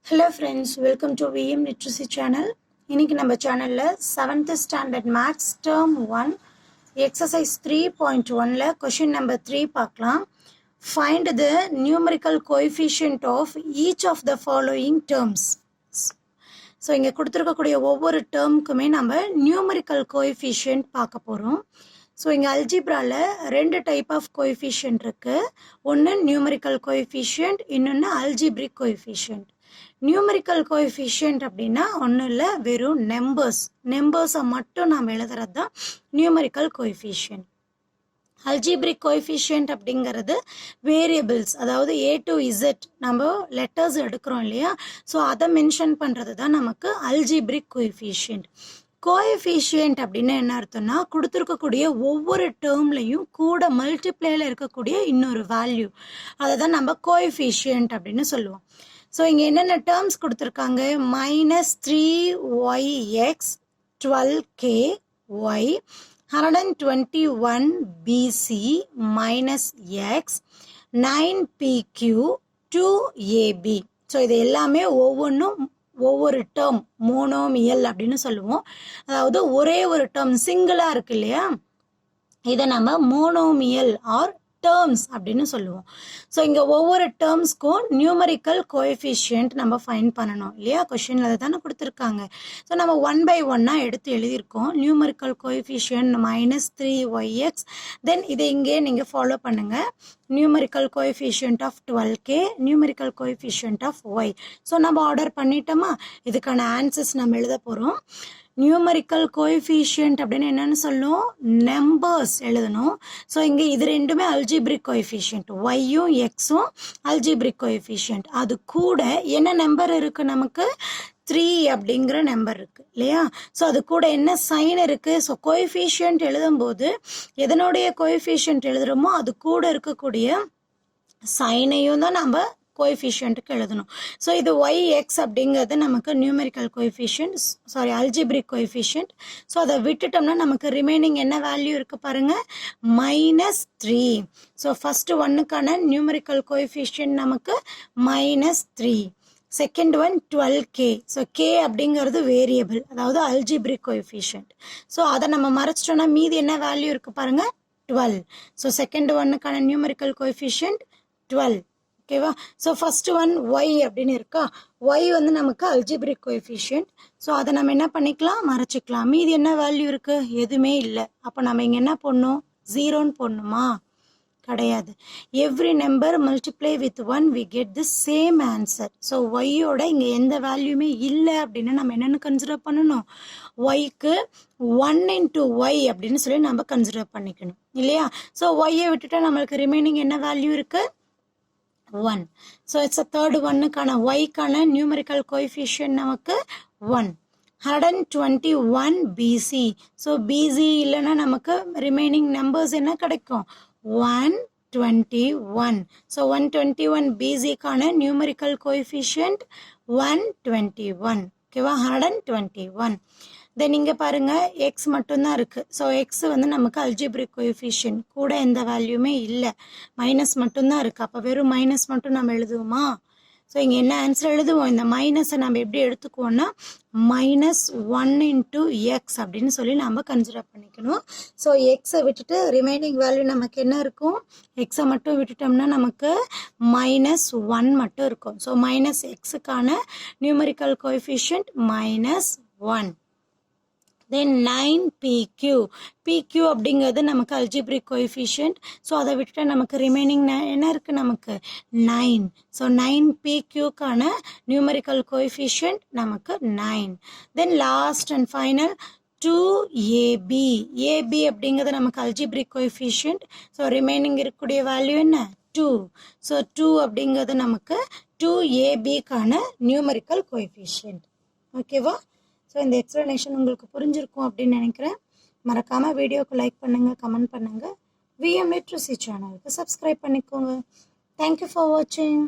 Hello friends, welcome to VM Literacy channel. இன்னைக்கு நம்ம சேனல்ல 7th standard maths term 1 exercise 3.1ல question number 3 பார்க்கலாம். Find the numerical coefficient of each of the following terms. So இங்கே கொடுத்துருக்கக்கூடிய ஒவ்வொரு டேர்முக்குமே நம்ம numerical coefficient பார்க்க போகிறோம். ஸோ இங்கே அல்ஜிப்ராவில் ரெண்டு டைப் ஆஃப் கோஎஃபிஷியன்ட் இருக்குது. ஒன்று நியூமரிக்கல் கோஎஃபிஷியன்ட், இன்னொன்று அல்ஜிப்ரிக் கோஎஃபிஷியன்ட். நியூமரிக்கல் கோஎஃபிஷியன்ட் அப்படின்னா ஒன்றும் இல்லை, வெறும் நம்பர்ஸை மட்டும் நாம் எழுதுறது தான் நியூமரிக்கல் கோஎஃபிஷியன்ட். அல்ஜிப்ரிக் கோஎஃபிஷியன்ட் அப்படிங்கிறது வேரியபிள்ஸ், அதாவது A to Z நம்ம லெட்டர்ஸ் எடுக்கிறோம் இல்லையா, ஸோ அதை மென்ஷன் பண்ணுறது தான் நமக்கு அல்ஜிப்ரிக் கோஎஃபிஷியன்ட். கோஎஃபிஷியன்ட் அப்படின்னு என்ன அர்த்தம்னா, கொடுத்துருக்கக்கூடிய ஒவ்வொரு டேர்ம்லையும் கூட மல்டிப்ளேயில் இருக்கக்கூடிய இன்னொரு வேல்யூ, அதை தான் நம்ம கோஎஃபிஷியன்ட் அப்படின்னு சொல்லுவோம். ஸோ இங்கே என்னென்ன டேர்ம்ஸ் கொடுத்துருக்காங்க, -3yx 12ky 121 BC minus x 9pq 2ab. So இது எல்லாமே ஒவ்வொன்றும் ஒவ்வொரு டேர்ம் மோனோமியல் அப்படின்னு சொல்லுவோம். அதாவது ஒரே ஒரு டேர்ம் சிங்கிளாக இருக்கு இல்லையா, இதை நம்ம மோனோமியல் ஆர் டேர்ம்ஸ் அப்படின்னு சொல்லுவோம். ஸோ இங்கே ஒவ்வொரு டேர்ம்ஸ்க்கும் நியூமரிக்கல் கோஎஃபிஷியன்ட் நம்ம ஃபைன் பண்ணணும் இல்லையா, கொஷினில் அதை தானே கொடுத்துருக்காங்க. ஸோ நம்ம 1 by 1 எடுத்து எழுதியிருக்கோம். நியூமரிக்கல் கோஎஃபிஷியன்ட் -3yx, தென் இதை இங்கே நீங்கள் ஃபாலோ பண்ணுங்கள். Numerical coefficient of 12k, numerical coefficient of y. So நம்ம ஆர்டர் பண்ணிட்டோமா, இதுக்கான ஆன்சர்ஸ் நம்ம எழுத போகிறோம். நியூமரிக்கல் கோஎஃபிஷியன்ட் அப்படின்னு என்னன்னு சொல்லுவோம், நம்பர்ஸ் எழுதணும். ஸோ இங்கே இது ரெண்டுமே அல்ஜிப்ரிக் கோஎஃபிஷியன்ட், ஒய்யும் எக்ஸும் அல்ஜிப்ரிக் கோஎஃபிஷியன்ட். அது கூட என்ன நம்பர் இருக்குது, நமக்கு 3 அப்படிங்கிற நம்பர் இருக்குது இல்லையா. ஸோ அது கூட என்ன சைன் இருக்குது, ஸோ கோஎஃபிஷியன்ட் எழுதும்போது எதனுடைய கோஎஃபிஷியன்ட் எழுதுகிறோமோ அது கூட இருக்கக்கூடிய சைனையும் தான் நம்ம கோஎஃபிஷியன்ட்டுக்கு எழுதணும். ஸோ இது yx அப்படிங்கிறது நமக்கு numerical coefficient, algebraic coefficient. So அதை விட்டுட்டோம்னா நமக்கு ரிமைனிங் என்ன வேல்யூ இருக்குது பாருங்கள், -3. ஸோ ஃபஸ்ட்டு ஒன்னுக்கான நியூமெரிக்கல் கோஎஃபிஷியன்ட் நமக்கு -3. Second one 12k. So k அப்படிங்கிறது வேரியபிள், அதாவது அல்ஜிப்ரிக் கோஎஃபிஷியன்ட். ஸோ அதை நம்ம மறைச்சிட்டோம்னா மீதி என்ன வேல்யூ இருக்குது பாருங்கள், 12. ஸோ செகண்ட் ஒன்னுக்கான நியூமெரிக்கல் கோஎஃபிஷியன்ட் 12. ஓகேவா. ஸோ ஃபர்ஸ்ட் ஒன் y அப்படின்னு இருக்கா, y வந்து நமக்கு அல்ஜிப்ரிக் கோஎஃபிஷியன்ட். ஸோ அதை நம்ம என்ன பண்ணிக்கலாம், மறைச்சிக்கலாம். மீதி என்ன வேல்யூ இருக்குது, எதுவுமே இல்லை. அப்போ நம்ம இங்கே என்ன பண்ணணும், 0ன்னு போடணுமா, கிடையாது. Every number multiply with 1 we get the same answer. So ஒய்யோட இங்கே எந்த வேல்யூமே இல்லை அப்படின்னு நம்ம என்னென்னு கன்சிடர் பண்ணணும், ஒய்க்கு 1 into y அப்படின்னு சொல்லி நம்ம கன்சிடர் பண்ணிக்கணும் இல்லையா. ஸோ ஒய்யை விட்டுட்டா நம்மளுக்கு ரிமைனிங் என்ன வேல்யூ இருக்குது, 1. So it's a third ஒன்னுக்கான yக்கான நியூமரிக்கல் கோஎஃபிஷியன்ட் நமக்கு 1. 121 BC. ஸோ BC இல்லைன்னா நமக்கு ரிமைனிங் நம்பர்ஸ் என்ன கிடைக்கும், 121. ஸோ 121 BCக்கான நியூமரிக்கல் கோஎஃபிஷியன்ட் 121. ஓகேவா, 121. தென் இங்கே பாருங்கள் எக்ஸ் மட்டும்தான் இருக்குது. ஸோ எக்ஸ் வந்து நமக்கு அல்ஜிப்ரிக் கோஎஃபிஷியன்ட், கூட எந்த வேல்யூமே இல்லை, மைனஸ் மட்டும்தான் இருக்குது. அப்போ வெறும் மைனஸ் மட்டும் நம்ம எழுதுவோமா. ஸோ இங்கே என்ன ஆன்சர் எழுதுவோம், இந்த மைனஸை நம்ம எப்படி எடுத்துக்குவோம்னா -1 into x அப்படின்னு சொல்லி நம்ம கன்சிடர் பண்ணிக்கணும். ஸோ எக்ஸை விட்டுட்டு ரிமைனிங் வேல்யூ நமக்கு என்ன இருக்கும், எக்ஸை மட்டும் விட்டுட்டோம்னா நமக்கு -1 மட்டும் இருக்கும். ஸோ -xக்கான numerical coefficient -1. Then 9pq. pq அப்படிங்கிறது நமக்கு அல்ஜிப்ரிக் கோஎஃபிஷியன்ட். ஸோ அதை விட்டுட்டு நமக்கு ரிமைனிங் என்ன இருக்குது, நமக்கு 9. ஸோ 9pqக்கான நியூமரிக்கல் கோஎஃபிஷியன்ட் நமக்கு 9. Then last and final 2ab. ab அப்படிங்கிறது நமக்கு அல்ஜிப்ரிக் கோஎஃபிஷியன்ட். ஸோ ரிமைனிங் இருக்கக்கூடிய வேல்யூ என்ன, 2. ஸோ 2 அப்படிங்கிறது நமக்கு 2abக்கான நியூமரிக்கல் கோஎஃபிஷியன்ட். ஓகேவா. ஸோ இந்த எக்ஸ்ப்ளனேஷன் உங்களுக்கு புரிஞ்சிருக்கும் அப்படின்னு நினைக்கிறேன். மறக்காமல் வீடியோக்கு லைக் பண்ணுங்கள், கமெண்ட் பண்ணுங்கள். VM Literacy சேனலுக்கு சப்ஸ்கிரைப் பண்ணிக்கோங்க. தேங்க்யூ ஃபார் வாட்சிங்.